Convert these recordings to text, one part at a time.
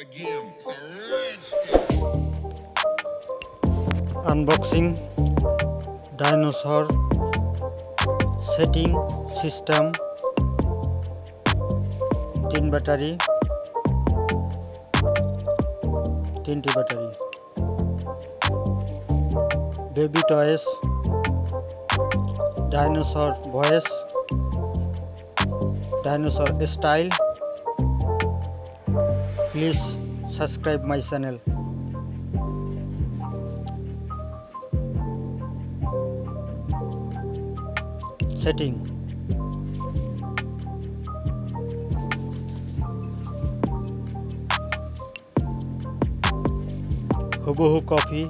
again. It's a red stick. Unboxing Dinosaur setting system 3 battery 3টি battery baby toys dinosaur voice dinosaur style please subscribe my channel setting হুবহু copy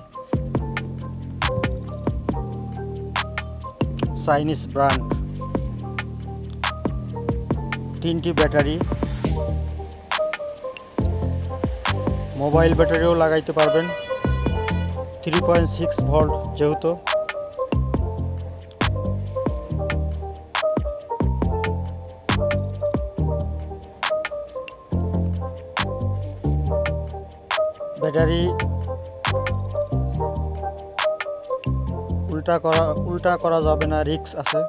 Chinese brand 3টি battery mobile ব্যাটারিও লাগাইতে পারবেন 3.6 volt যেহেতু battery উল্টা করা যাবে না, রিস্ক আছে।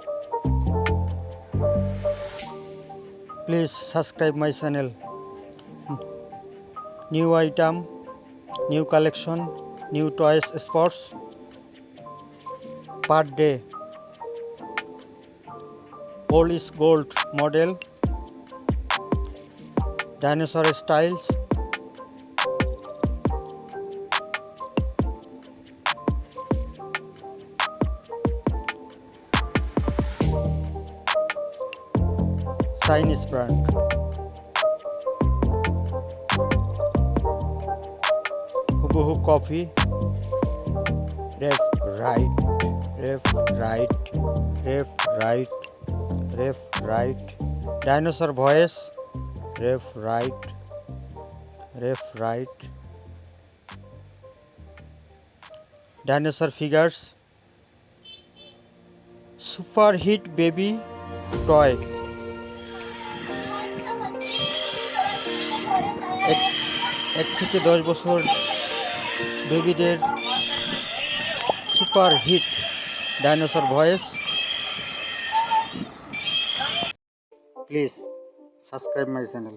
Please subscribe my channel. New item, new collection, new toys sports per day. Old is gold model, dinosaur styles, Chinese brand. হুবহু কফি, রেফ রাইট, রেফ রাইট, রেফ রাইট, রেফ রাইট, ডাইনোসর ভয়েস, রেফ রাইট, রেফ রাইট, dinosaur figures, super hit baby toy. 1 থেকে 10 বছর বেবিদের super hit dinosaur voice. Please subscribe my channel.